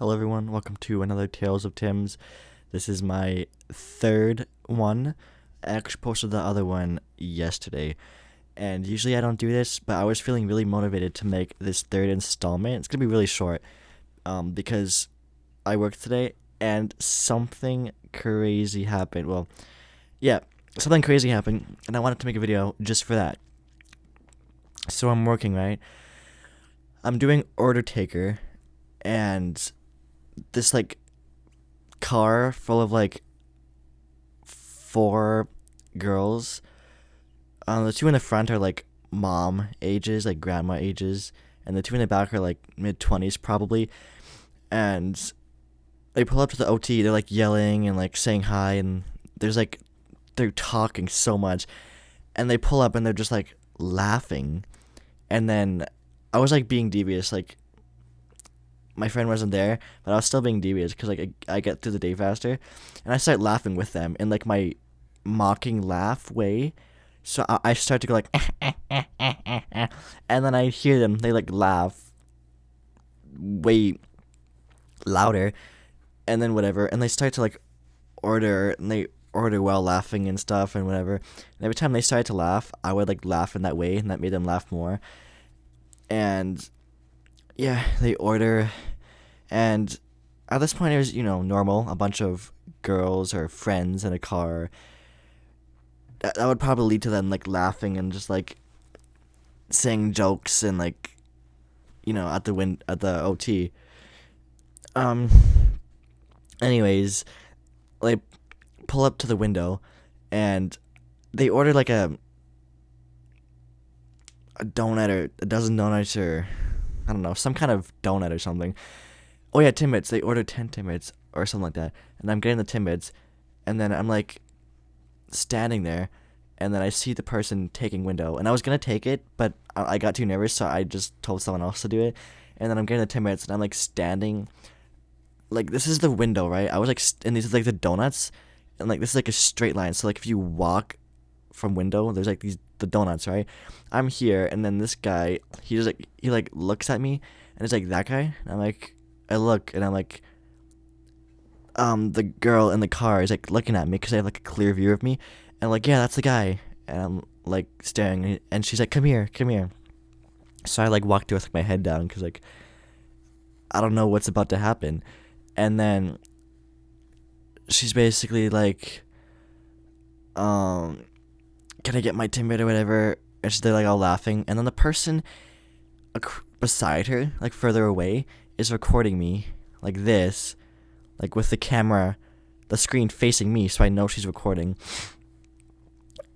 Hello, everyone. Welcome to another Tales of Tim's. This is my third one. I actually posted the other one yesterday, and usually I don't do this, but I was feeling really motivated to make this third installment. It's gonna be really short, because I worked today and something crazy happened. Well, yeah, something crazy happened, and I wanted to make a video just for that. So I'm working, right? I'm doing order taker, and this car full of four girls. The two in the front are like mom ages, like grandma ages, and the two in the back are like mid 20s probably. And they pull up to the OT. They're like yelling and like saying hi, and they're talking so much, and they pull up and they're just like laughing, and then I was like being devious, like my friend wasn't there, but I was still being devious because I get through the day faster, and I start laughing with them in like my mocking laugh way. So I start to go like, and then I hear them. They like laugh way louder, and then whatever, and they start to like order, and they order while laughing and stuff and whatever. And every time they started to laugh, I would like laugh in that way, and that made them laugh more. And yeah, they order, and at this point it was, normal, a bunch of girls or friends in a car. That would probably lead to them like laughing and just like saying jokes and like, at the OT. Um anyways, like pull up to the window, and they order like a donut or a dozen donuts, or I don't know, some kind of donut or something. Oh yeah, Timbits. They ordered 10 Timbits or something like that. And I'm getting the Timbits, and then I'm like standing there, and then I see the person taking window, and I was gonna take it, but I got too nervous, so I just told someone else to do it. And then I'm getting the Timbits, and I'm like standing, like this is the window, right? I was like, and these are like the donuts, and like this is like a straight line. So like if you walk from window, there's like the donuts, right? I'm here, and then this guy, he like looks at me, and it's like that guy. And I'm like, I look, and I'm like, the girl in the car is like looking at me because I have like a clear view of me, and I'm like, yeah, that's the guy. And I'm like staring, and she's like, come here, come here. So I like walk to her with my head down because like I don't know what's about to happen. And then she's basically like, can I get my Timbit or whatever? And they're like all laughing, and then the person beside her, like further away, is recording me like this, like with the camera, the screen facing me, so I know she's recording.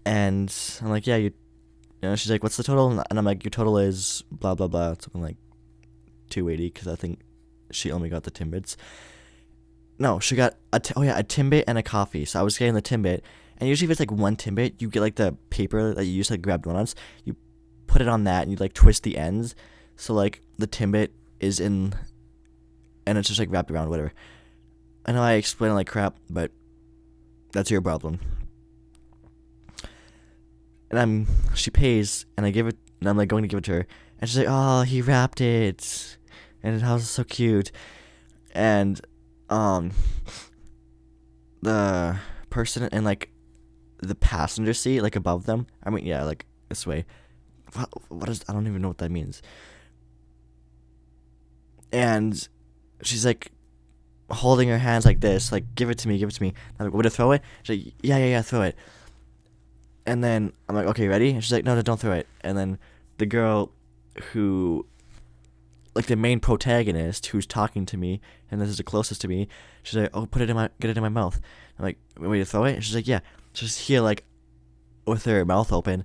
And I'm like, yeah, she's like, what's the total? And I'm like, your total is blah blah blah, something like 280, because I think she only got the Timbits. No, she got a Timbit and a coffee. So I was getting the Timbit, and usually if it's like one Timbit, you get like the paper that you use to like grab donuts. You put it on that, and you like twist the ends, so like the Timbit is in, and it's just like wrapped around, whatever. I know I explain it like crap, but that's your problem. And she pays, and I give it, and I'm like going to give it to her, and she's like, oh, he wrapped it, and it was so cute. And the person in like the passenger seat, like above them, I mean, yeah, like this way. What is, I don't even know what that means. And she's like holding her hands like this, like, give it to me, give it to me. I'm like, would I throw it? She's like, yeah, throw it. And then I'm like, okay, ready? And she's like, no, don't throw it. And then the girl who, like the main protagonist who's talking to me, and this is the closest to me, she's like, oh, get it in my mouth. I'm like, wait, to throw it? And she's like, yeah. She's here like with her mouth open,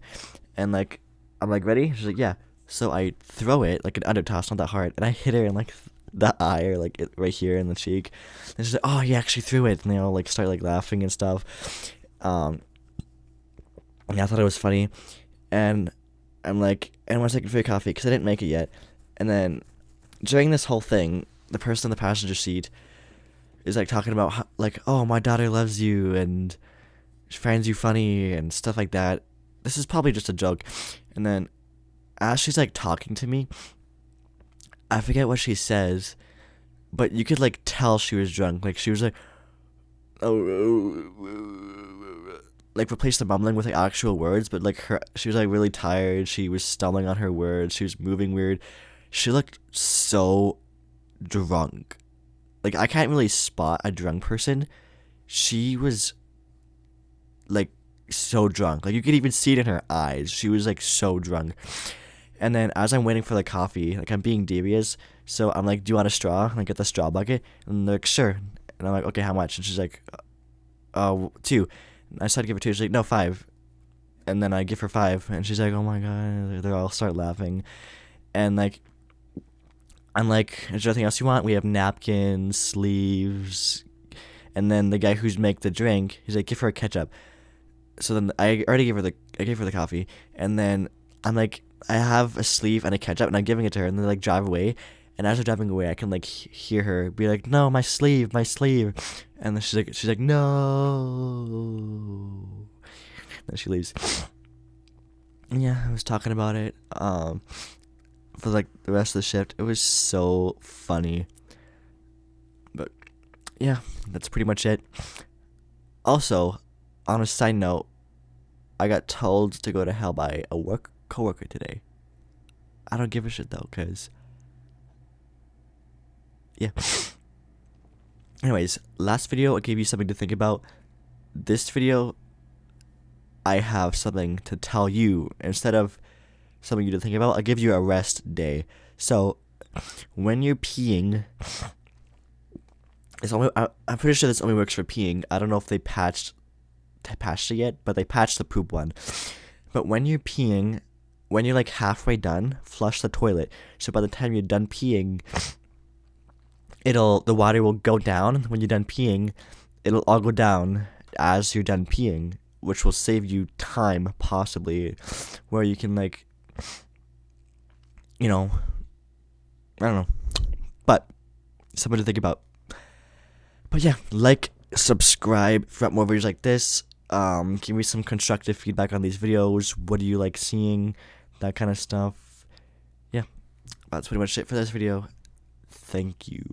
and like, I'm like, ready? She's like, yeah. So I throw it like an under toss, not that hard, and I hit her in like the eye, or like right here in the cheek. And she's like, oh, you actually threw it. And they all like start like laughing and stuff. Yeah, I thought it was funny, and I'm like, and 1 second for your coffee, because I didn't make it yet. And then during this whole thing, the person in the passenger seat is like talking about how, like, oh, my daughter loves you and she finds you funny and stuff like that. This is probably just a joke. And then as she's like talking to me, I forget what she says, but you could like tell she was drunk. Like she was like, oh, like replace the mumbling with like actual words, but like she was like really tired. She was stumbling on her words. She was moving weird. She looked so drunk. Like I can't really spot a drunk person. She was like so drunk. Like you could even see it in her eyes. She was like so drunk. And then as I'm waiting for the coffee, like I'm being devious, so I'm like, "Do you want a straw?" And I get the straw bucket, and they're like, "Sure." And I'm like, "Okay, how much?" And she's like, two." And I started to give her two. She's like, "No, five." And then I give her five, and she's like, "Oh my god!" They all start laughing, and like, I'm like, "Is there anything else you want?" We have napkins, sleeves, and then the guy who's make the drink, he's like, "Give her a ketchup." So then I gave her the coffee, and then I'm like, I have a sleeve and a ketchup, and I'm giving it to her, and they like drive away, and as they're driving away, I can like hear her be like, "No, my sleeve, my sleeve," and then she's like, "No," then she leaves. And yeah, I was talking about it for like the rest of the shift. It was so funny, but yeah, that's pretty much it. Also, on a side note, I got told to go to hell by a coworker today. I don't give a shit though, cause yeah. Anyways, last video I gave you something to think about. This video, I have something to tell you instead of something you to think about. I'll give you a rest day. So, when you're peeing, I'm pretty sure this only works for peeing. I don't know if they patched it yet, but they patched the poop one. But when you're peeing, when you're like halfway done, flush the toilet. So by the time you're done peeing, the water will go down. When you're done peeing, it'll all go down as you're done peeing, which will save you time possibly, where you can like, I don't know, but something to think about. But yeah, like, subscribe if you want more videos like this. Give me some constructive feedback on these videos. What do you like seeing? That kind of stuff. Yeah, that's pretty much it for this video. Thank you.